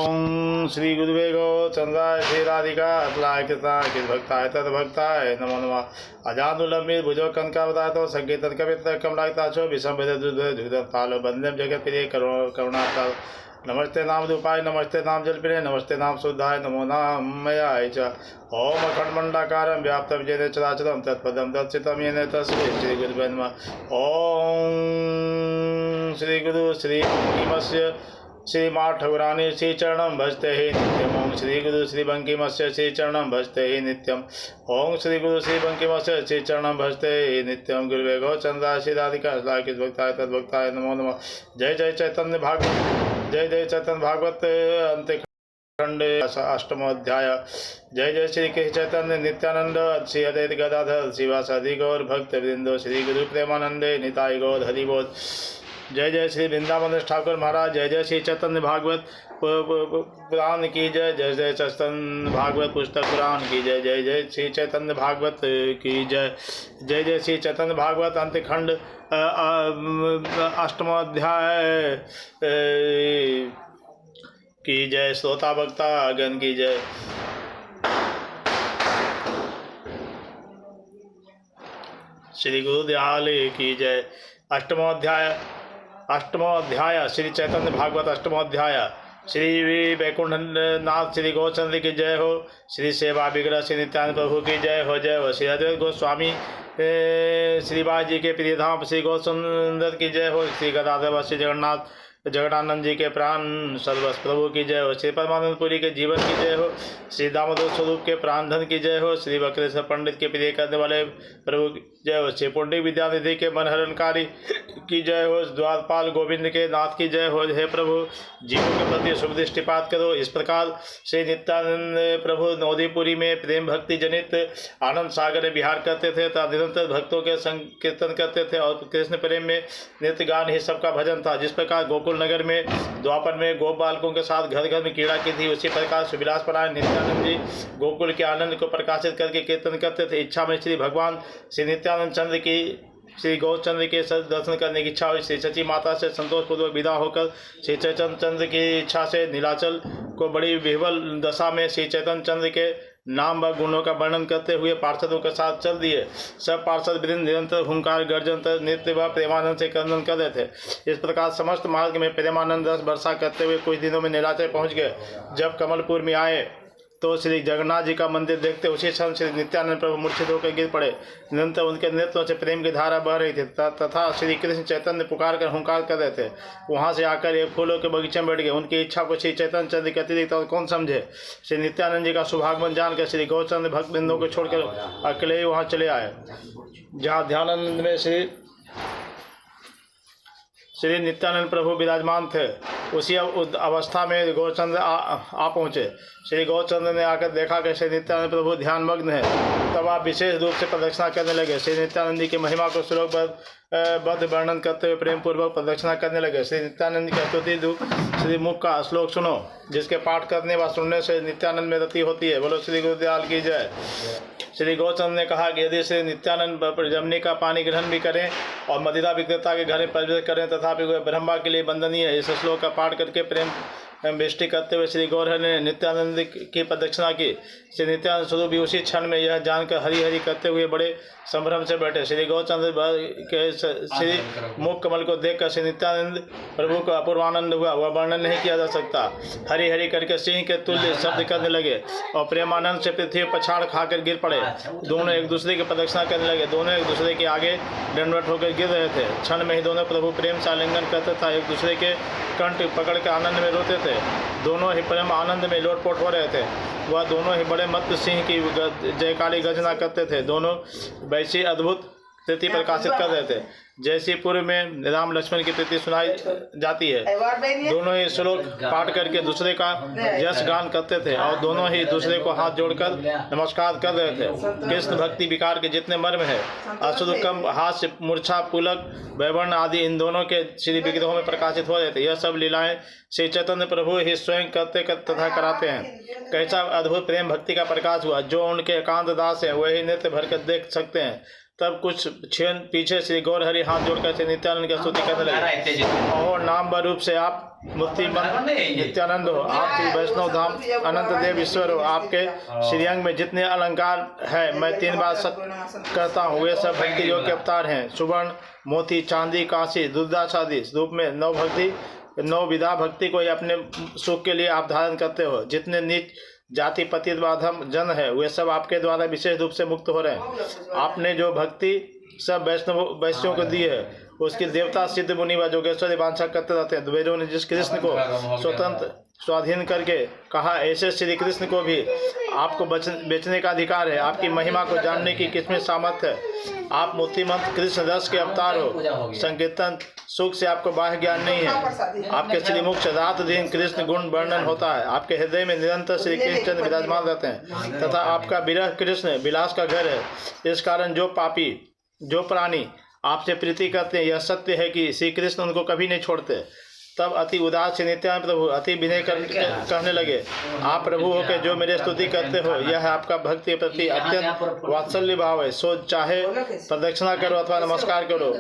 ओम श्री गुरुवे गौचंद्राय श्री राधिका अतलाय कृष्णाय भक्ताय तद्भक्ताय नमो नमः। अजानुलंबित भुजो कनकावतार तो संकेतन कविता कमलायताचो विषम तालो बंदम जगत प्रिय करुणाता नमस्ते नाम रूपाय नमस्ते नाम जलप्रिय नमस्ते नाम शुद्धाय नमो नामयाय च। ओम अखंडमंडाकारं व्याप्तं येन चराचरं तत्पदं दर्शितं येन तस्मै श्री गुरुवे नमः। ओम श्री गुरु श्री बंकिमस्य श्री माठौरानी श्री चरणं भजते ही नित्यम। ओम श्री गुरु श्री बंकिमस्य श्री चरणं भजते ही नित्यम। ओम श्री गुरु श्री बंकिमस्य श्री चरणं भजते ही नित्यम। गुरुवे गौचंद्राय श्री राधिका भक्ताय तद्भक्ताय नमो नमः। जय जय चैतन्य भागवत जय जय चैतन्य भागवत अंत खंडे अष्टमोध्याय। जय जय श्री कृष्ण चैतन्य नित्यानंद श्री अद्वैत गदाधर शिवासादि गौर भक्त वृंदो श्री गुरु प्रेमानंदे निताय गौर हरि बोल। जय जय श्री वृंदावन ठाकुर महाराज। जय जय श्री चैतन्य भागवत पुराण की जय। जय जय चैतन्य भागवत पुस्तक पुराण की जय। जय जय श्री चैतन्य भागवत की जय। जय जय श्री चैतन्य भागवत अंतखंड अष्टमोध्याय की जय। श्रोता वक्ता गण की जय। श्री गुरुदयाल की जय। अष्टमोध्याय श्री चैतन्य भागवत अष्टमोध्याय। श्री वैकुंठनाथ श्री गौचंद्र की जय हो। श्री सेवा विग्रह श्री नित्यानंद प्रभु की जय हो। जय हो। श्री अद्वैत गोस्वामी श्री बाजी के प्रिय धाम श्री गौचंद्र की जय हो। श्री गदाधर श्री जगन्नाथ जी के प्राण सर्वस्व प्रभु की जय हो। श्री परमानंदपुरी के जीवन की जय हो। श्री दामोदर स्वरूप के प्राण धन की जय हो। श्री वक्रेश्वर पंडित के प्रिय करने वाले प्रभु की जय हो। श्री पुंडिक विद्यानिधि के मनहरणकारी की जय हो। द्वारपाल गोविंद के नाथ की जय हो। हे प्रभु जीवों के प्रति शुभ दृष्टिपात करो। इस प्रकार श्री नित्यानंद प्रभु नौदीपुरी में प्रेम भक्ति जनित आनंद सागर में विहार करते थे तथा निरंतर भक्तों के संकीर्तन करते थे और कृष्ण प्रेम में नृत्य गान ही सबका भजन था। जिस प्रकार गोकुल नगर में द्वापर में गोप बालकों के साथ घर घर में क्रीड़ा की थी, उसी प्रकार सुविलास परायण नित्यानंद जी गोकुल के आनंद को प्रकाशित करके कीर्तन करते थे। इच्छा में श्री भगवान श्री नित्यानंद चंद्र की श्री गौचंद्र के दर्शन करने की इच्छा हुई। श्री सची माता से संतोषपूर्वक विदा होकर श्री चैतन्य चंद्र की इच्छा से नीलाचल को बड़ी विह्वल दशा में श्री चैतन्य चंद्र के नाम व गुणों का वर्णन करते हुए पार्षदों के साथ चल दिए। सब पार्षद वृंद निरंतर हुंकार गर्जन नृत्य व प्रेमानंद से क्रंदन कर रहे थे। इस प्रकार समस्त मार्ग में प्रेमानंद रस वर्षा करते हुए कुछ दिनों में नीलाचल पहुंच गए। जब कमलपुर में आए तो श्री जगन्नाथ जी का मंदिर देखते उसी क्षण श्री नित्यानंद प्रभु मूर्छित होकर गिर पड़े। निरंतर उनके नेत्रों से प्रेम की धारा बह रही थी तथा श्री कृष्ण चैतन्य पुकार कर हुंकार कर रहे थे। वहां से आकर एक फूलों के बगीचे में बैठ गए। उनकी इच्छा को श्री चैतन्य चंद्र के अतिरिक्त और कौन समझे। श्री नित्यानंद जी का सौभाग्यवान जानकर श्री गौचंद्र भक्त बिंदु को छोड़कर अकेले ही वहाँ चले आए जहाँ ध्यानानंद में श्री नित्यानंद प्रभु विराजमान थे। उसी अवस्था में गौचंद्र आ पहुँचे। श्री गौचंद्र ने आकर देखा कि श्री नित्यानंद प्रभु ध्यानमग्न है। तब आप विशेष रूप से प्रदक्षिणा करने लगे। श्री नित्यानंद जी की महिमा को श्लोकबद्ध वर्णन करते हुए प्रेम पूर्वक प्रदक्षिणा करने लगे। श्री नित्यानंद की स्तुति श्री मुख का श्लोक सुनो, जिसके पाठ करने व सुनने से नित्यानंद में रति होती है। बोलो श्री गुरुदयाल की जय। श्री गौचंद्र ने कहा कि यदि श्री नित्यानंद जमनी का पानी ग्रहण भी करें और मदिरा विक्रेता के घर में प्रवेश करें तथापि वह ब्रह्मा के लिए वंदनीय है। इस श्लोक का पाठ करके प्रेम वृष्टि करते हुए श्री गौर ने नित्यानंद की प्रदक्षिणा की। श्री नित्यानंद स्वरूप भी उसी क्षण में यह जानकर हरि हरि करते हुए बड़े संभ्रम से बैठे। श्री गौचंद्र के श्री मुख कमल को देखकर श्री नित्यानंद प्रभु को अपूर्वानंद हुआ, वह वर्णन नहीं किया जा सकता। हरि हरि करके सिंह के तुल्य शब्द करने लगे और प्रेमानंद से पृथ्वी पछाड़ खाकर गिर पड़े। दोनों एक दूसरे की प्रदक्षिणा करने लगे। दोनों एक दूसरे के आगे दंडवत होकर गिर रहे थे। क्षण में ही दोनों प्रभु प्रेम से आलिंगन करते था, एक दूसरे के कंठ पकड़ के आनंद में रोते थे। दोनों ही प्रेम आनंद में लोटपोट हो रहे थे। वह दोनों ही बड़े मत्त सिंह की जयकाली गर्जना करते थे। दोनों वैसी अद्भुत स्थिति प्रकाशित कर रहे थे जैसी पूर्व में राम लक्ष्मण की प्रीति सुनाई जाती है। दोनों ही श्लोक पाठ करके दूसरे का यश गान करते थे और दोनों ही दूसरे को हाथ जोड़कर नमस्कार कर रहे थे। कृष्ण भक्ति विकार के जितने मर्म है, असुर कम, हास्य, मूर्छा, पुलक, वैवर्ण आदि इन दोनों के श्री विग्रहों में प्रकाशित हो रहे थे। यह सब लीलाएं श्री चैतन्य प्रभु ही स्वयं करते तथा कराते हैं। कैसा अद्भुत प्रेम भक्ति का प्रकाश हुआ। जो उनके एकांत दास है वही नृत्य भरकर देख सकते हैं। तब कुछ क्षण पीछे श्री गौरहरि हाथ जोड़कर श्री नित्यानंद की स्तुति करने लगे। और नाम रूप से आप मूर्तिमंत नित्यानंद हो, आप श्री वैष्णव धाम अनंत देव ईश्वर हो। आपके श्रीअंग में जितने अलंकार है, मैं 3 बार सत्य कहता हूँ, वे सब भक्ति योग के अवतार हैं। सुवर्ण, मोती, चांदी, कांसी, दुर्दास आदि रूप में 9 विधा भक्ति को अपने सुख के लिए आप धारण करते हो। जितने नीच जाति पतित बाधम जन है, वे सब आपके द्वारा विशेष रूप से मुक्त हो रहे हैं। आपने जो भक्ति सब वैष्णवों को दी है, उसकी देवता सिद्ध मुनि व जोगेश्वरी वांछा करते रहते हैं। द्वैरों ने जिस कृष्ण को स्वतंत्र स्वाधीन करके कहा, ऐसे श्री कृष्ण को भी आपको बेचने का अधिकार है। आपकी महिमा को जानने की किसमें सामर्थ्य है। आप मूर्तिमंत कृष्ण रस के अवतार हो। संकीर्तन सुख से आपको बाह्य ज्ञान नहीं है। आपके श्रीमुख से रात दिन कृष्ण गुण वर्णन होता है। आपके हृदय में निरंतर श्री कृष्ण विराजमान रहते हैं तथा आपका विरह कृष्ण विलास का घर है। इस कारण जो पापी, जो प्राणी आपसे प्रीति करते हैं, यह सत्य है कि श्री कृष्ण उनको कभी नहीं छोड़ते। तब अति उदास से नित्यानंद प्रभु अति विनय कहने लगे, आप प्रभु हो के जो मेरे स्तुति करते हो, यह आपका भक्ति के प्रति अत्यंत वात्सल्य भाव है। सो चाहे प्रदक्षिणा करो अथवा नमस्कार करो,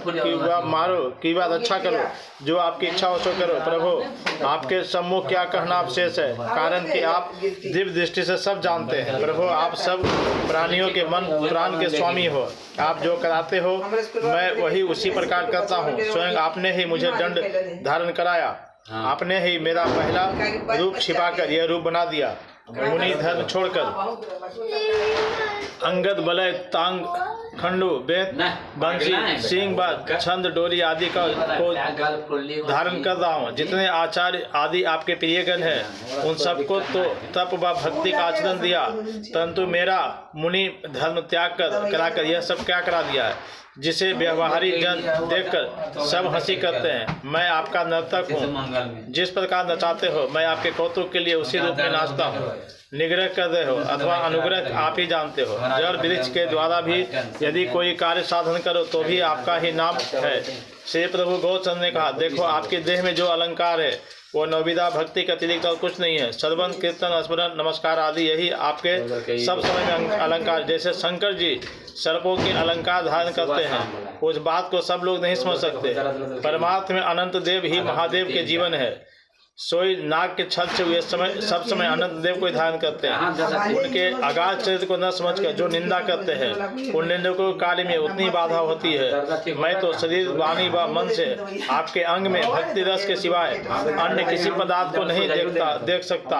कि वह मारो कि वह रक्षा करो, जो आपकी इच्छा हो सो करो। प्रभु आपके सम्मुख क्या कहना अवशेष है, कारण कि आप दिव्य दृष्टि से सब जानते हैं। प्रभु आप सब प्राणियों के मन प्राण के स्वामी हो। आप जो कराते हो मैं वही उसी प्रकार करता हूँ। स्वयं आपने ही मुझे दंड धारण कराया। आपने ही मेरा पहला रूप छिपाकर यह रूप बना दिया। मुनि धर्म छोड़कर अंगद, बलय, तांग, खंडू, बेत, बंसी, सिंह, छंद, डोरी आदि को धारण कर रहा हूँ। जितने आचार्य आदि आपके प्रियगण हैं, उन सबको तो तप व भक्ति का आचरण दिया, परंतु मेरा मुनि धर्म त्याग कराकर यह सब क्या करा दिया है, जिसे व्यवहारिक जन देखकर सब हंसी करते हैं। मैं आपका नर्तक हूँ। जिस प्रकार नचाते हो, मैं आपके कौतुक के लिए उसी रूप में नाचता हूँ। निग्रह कर रहे हो अथवा अनुग्रह आप ही जानते हो। जल वृक्ष के द्वारा भी यदि कोई कार्य साधन करो तो भी आपका ही नाम है। श्री प्रभु गौचंद ने कहा, देखो आपके देह में जो अलंकार है वो नवविधा भक्ति के अतिरिक्त और कुछ नहीं है। श्रवण, कीर्तन, स्मरण, नमस्कार आदि यही आपके सब समय में अलंकार। जैसे शंकर जी सर्पों के अलंकार धारण करते हैं, उस बात को सब लोग नहीं समझ सकते। परमात्मा में अनंत देव ही महादेव के जीवन है। सोई नाग के छल से वे सब समय अनंत देव को धारण करते हैं। उनके अगाध चरित्र को न समझकर जो निंदा करते हैं, उन निंदकों के कार्य में उतनी बाधा होती है। मैं तो शरीर, वाणी व मन से आपके अंग में भक्ति रस के सिवाय अन्य किसी पदार्थ को नहीं देख सकता।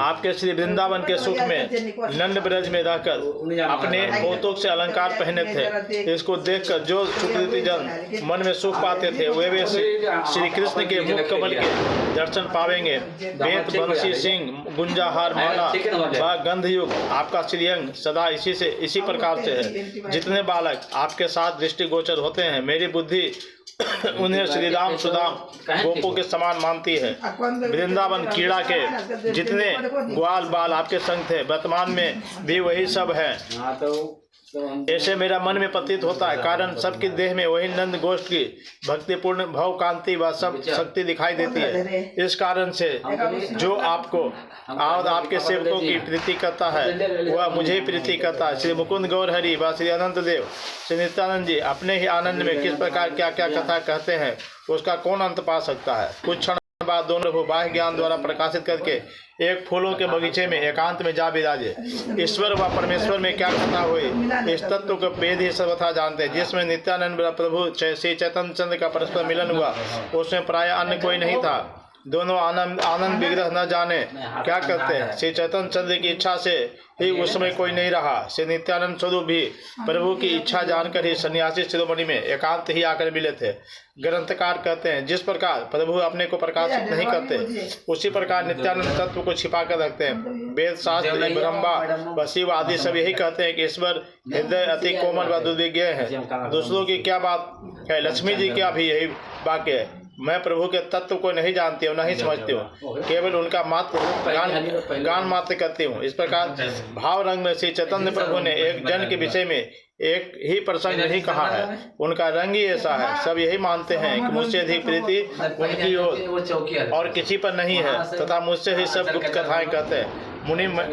आपके श्री वृंदावन के सुख में नंद ब्रज में रहकर अपने कौतुक से अलंकार पहने थे। इसको देखकर जो सुकृति जन मन में सुख पाते थे, वे श्री कृष्ण के मुख कमल के दर्शन पावेंगे। बेत, बंसी, सिंह, गुंजाहार, माला व गंधयुक्त आपका श्रीअंग सदा इसी प्रकार से है। जितने बालक आपके साथ दृष्टिगोचर होते हैं, मेरी बुद्धि उन्हें श्रीराम, सुदाम, गोपों के समान मानती है। वृंदावन कीड़ा के जितने ग्वाल बाल आपके संग थे, वर्तमान में भी वही सब है। ऐसे मेरा मन में प्रतीत होता है, कारण सबके देह में वही नंद गोष्ठ की भक्तिपूर्ण भव कांति व सब शक्ति दिखाई देती है। इस कारण से जो आपको और आपके सेवकों की प्रीति करता है, वह मुझे ही प्रीति करता है। श्री मुकुंद गौरहरि व श्री अनंत देव श्री नित्यानंद जी अपने ही आनंद में किस प्रकार क्या क्या कथा कहते हैं, उसका कौन अंत पा सकता है। कुछ क्षण बाद दोनों को बाह्य ज्ञान द्वारा प्रकाशित करके एक फूलों के बगीचे में एकांत में जा विराजे। ईश्वर व परमेश्वर में क्या कथा हुई, इस तत्व को वेद ही सर्वथा जानते हैं। जिसमें नित्यानंद प्रभु श्री चैतन्य चंद्र का परस्पर मिलन हुआ, उसमें प्राय अन्य कोई नहीं था। दोनों आनंद विग्रह न जाने क्या करते हैं। श्री चैतन्य चंद्र की इच्छा से ही उस समय कोई नहीं रहा। श्री नित्यानंद स्वरूप भी प्रभु की इच्छा जानकर ही सन्यासी शिरोमणि में एकांत ही आकर मिले थे। ग्रंथकार कहते हैं, जिस प्रकार प्रभु अपने को प्रकाशित नहीं करते, उसी प्रकार नित्यानंद तत्व को छिपा कर रखते हैं। वेद शास्त्र, ब्रह्मा व शिव आदि सब यही कहते हैं कि ईश्वर हृदय अति कोमल व दुर्विज्ञ है। दूसरों की क्या बात है, लक्ष्मी जी का भी यही वाक्य है। मैं प्रभु के तत्व को नहीं जानती हूँ, नहीं समझती हूँ, केवल उनका मात्र गान मात्र करती हूँ। इस प्रकार भाव रंग में श्री चैतन्य प्रभु ने एक जन के विषय में एक ही प्रसंग नहीं कहा है, उनका रंग ही ऐसा है। सब यही मानते हैं कि मुझसे अधिक प्रीति उनकी ओर और किसी पर नहीं है, तथा मुझसे ही सब गुप्त कथाएं कहते हैं।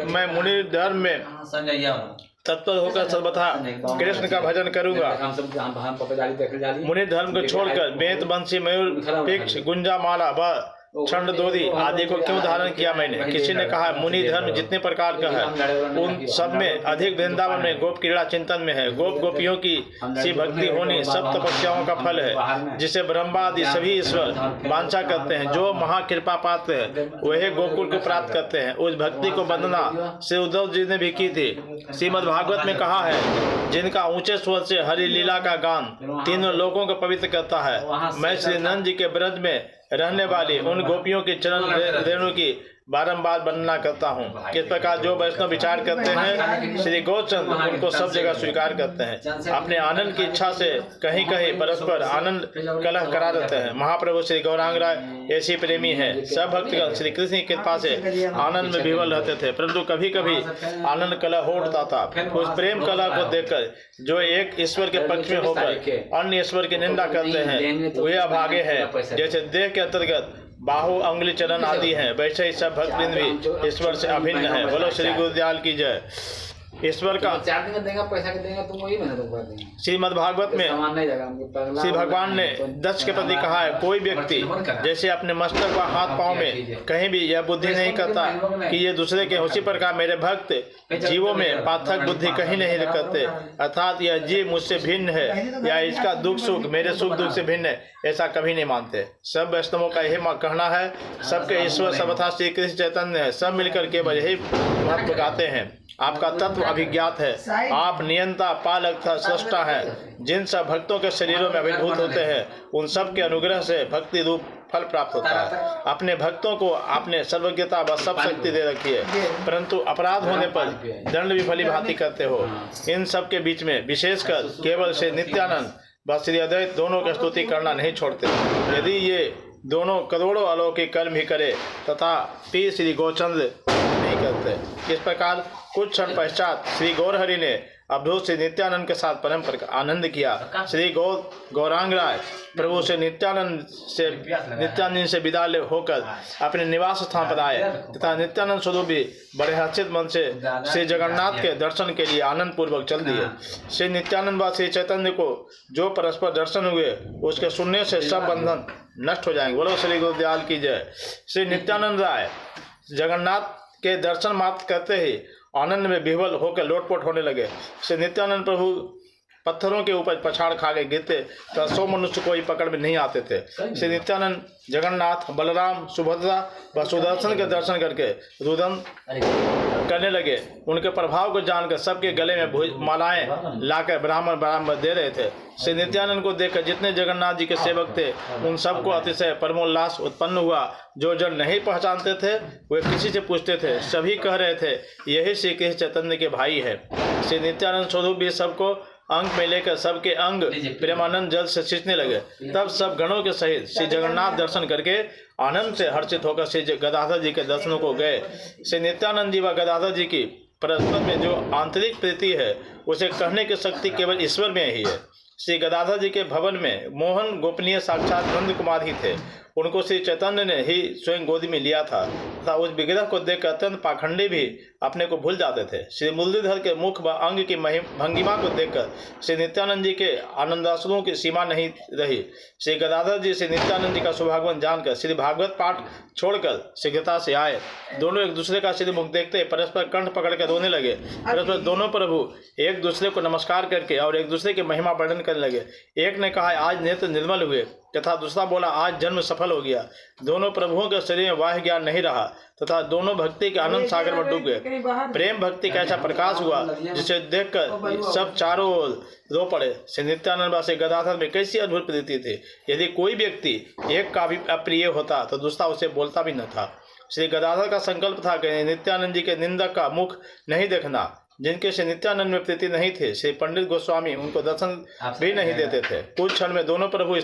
मैं मुनि धर्म में तत्पर होकर सर्वथा कृष्ण का भजन करूंगा। मुनि धर्म को छोड़कर वेद वंशी मयूर पिक्ष गुंजा माला व छंड दोदी आदि को क्यों धारण किया मैंने। किसी ने कहा मुनि धर्म जितने प्रकार का है उन सब में अधिक वृंदावन में गोप क्रीड़ा चिंतन में है। गोप गोपियों की सी भक्ति होनी सब तपस्याओं का फल है, जिसे ब्रह्मा आदि सभी ईश्वर वांछा करते हैं। जो महाकृपा पात्र है वही गोकुल को प्राप्त करते हैं। उस भक्ति को वंदना श्री उद्धव जी ने भी की थी। श्रीमद् भागवत में कहा है जिनका ऊंचे स्वर से हरि लीला का गान तीनों लोगों को पवित्र करता है। मैं श्री नंद जी के ब्रज में रहने वाली उन गोपियों की चरण रेणु की बारंबार वर्णना करता हूँ। किस प्रकार जो वैष्णव विचार करते हैं श्री गौचंद उनको सब जगह स्वीकार करते हैं। अपने आनंद की इच्छा से कहीं कहीं परस्पर आनंद कलह करा देते हैं। महाप्रभु श्री गौरांग राय ऐसी प्रेमी है। सब भक्तगण श्री कृष्ण की कृपा से आनंद में विवल रहते थे, परंतु कभी कभी आनंद कलह हो उठता था। उस प्रेम कलह को देखकर जो एक ईश्वर के पक्ष में होकर अन्य ईश्वर की निंदा करते हैं वे अभागे हैं। जैसे देह के अंतर्गत बाहु अंगुली चरण आदि हैं, वैसे ही सब भक्तवृंद भी ईश्वर से अभिन्न है। बोलो श्री गुरुदयाल की जय। ईश्वर का श्रीमद् भागवत में श्री भगवान ने दक्ष के प्रति कहा है कोई व्यक्ति जैसे अपने मस्तक व हाथ पांव में कहीं भी यह बुद्धि नहीं करता कि ये दूसरे के, उसी प्रकार मेरे भक्त जीवों में पार्थक बुद्धि कहीं नहीं करते। अर्थात यह जीव मुझसे भिन्न है या इसका दुख सुख मेरे सुख दुख से भिन्न है, ऐसा कभी नहीं मानते। सब वैष्णवों का यही कहना है सबके ईश्वर सर्वथा श्री कृष्ण चैतन्य है। सब मिलकर केवल यही महत्व गाते हैं। आपका तत्व अभिज्ञात है, आप नियंता पालक सृष्टा है। जिन सब भक्तों के शरीरों में अभिभूत होते हैं उन सब के अनुग्रह से भक्ति रूप फल प्राप्त होता है। अपने भक्तों को आपने सर्वज्ञता व सब शक्ति दे रखी है, परंतु अपराध होने पर दंड भी भली भांति करते हो। इन सब के बीच में विशेषकर केवल श्री नित्यानंद व श्री अद्वैत दोनों की स्तुति करना नहीं छोड़ते। यदि ये दोनों करोड़ों अलौकिक कर्म भी करे तथा पी श्री गौचंद नहीं करते। इस प्रकार कुछ क्षण पश्चात श्री गौरहरि ने अवधूत श्री नित्यानंद के साथ परम आनंद किया। श्री गौरांग राय प्रभु से नित्यानंद से विदा होकर अपने निवास स्थान पर आए तथा नित्यानंद स्वरूप भी बड़े हर्षित मन से श्री जगन्नाथ के दर्शन के लिए आनंद पूर्वक चल दिए। श्री नित्यानंद व श्री चैतन्य को जो परस्पर दर्शन हुए उसके सुनने से सब बंधन नष्ट हो जाएंगे। बोलो श्री गुरुदयाल की जय। श्री नित्यानंद राय जगन्नाथ के दर्शन मात्र करते ही आनंद में विह्वल होकर लोटपोट होने लगे। श्री नित्यानंद प्रभु पत्थरों के ऊपर पछाड़ खा के गिरते तो 100 मनुष्य कोई पकड़ में नहीं आते थे। श्री नित्यानंद जगन्नाथ बलराम सुभद्रा व सुदर्शन के दर्शन करके रुदन करने लगे। उनके प्रभाव को जानकर सबके गले में मालाएं लाकर ब्राह्मण दे रहे थे। श्री नित्यानंद को देखकर जितने जगन्नाथ जी के सेवक थे उन सबको अतिशय परमोल्लास उत्पन्न हुआ। जो जन नहीं पहचानते थे वे किसी से पूछते थे, सभी कह रहे थे यही श्री कृष्ण चैतन्य के भाई है। श्री नित्यानंद स्वरूप भी सबको अंग में लेकर सबके अंग प्रेमानंद जल से सींचने लगे। तब सब गणों के सहित श्री जगन्नाथ दर्शन करके आनंद से हर्षित होकर श्री गदाधर जी के दर्शनों को गए। श्री नित्यानंद जी व गदाधर जी की परस्पर में जो आंतरिक प्रीति है उसे कहने की शक्ति केवल ईश्वर में ही है। श्री गदाधर जी के भवन में मोहन गोपनीय साक्षात नंद कुमार ही थे। उनको श्री चैतन्य ने ही स्वयं गोदी में लिया था तथा उस विग्रह को देखकर अत्यंत पाखंडी भी अपने को भूल जाते थे। श्री मुरलीधर के मुख व अंग की भंगिमा को देखकर श्री नित्यानंद जी के आनंदाश्रुओं की सीमा नहीं रही। श्री गदाधर जी श्री नित्यानंद जी का सौभाग्यवान जानकर श्री भागवत पाठ छोड़कर शीघ्रता से आए। दोनों एक दूसरे का श्री मुख देखते परस्पर कंठ पकड़ कर रोने लगे। परस्पर दोनों प्रभु एक दूसरे को नमस्कार करके और एक दूसरे के महिमा वर्णन करने लगे। एक ने कहा आज नेत्र निर्मल हुए तथा दूसरा बोला आज जन्म सफल हो गया। दोनों प्रभुओं के शरीर में वाह्य ज्ञान नहीं रहा तथा दोनों भक्ति के आनंद सागर में डूब गए। प्रेम भक्ति का ऐसा प्रकाश हुआ जिसे देखकर सब चारों ओर रो पड़े। श्री नित्यानंद से गदाधर में कैसी अद्भुत प्रीति थी। यदि कोई व्यक्ति एक का भी अप्रिय होता तो दूसरा उसे बोलता भी न था। श्री गदाधर का संकल्प था कि नित्यानंद जी के निंदक का मुख नहीं देखना। जिनके श्री नित्यानंद में प्रीति नहीं थे श्री पंडित गोस्वामी उनको दर्शन भी नहीं देते थे। कुछ क्षण में दोनों प्रभु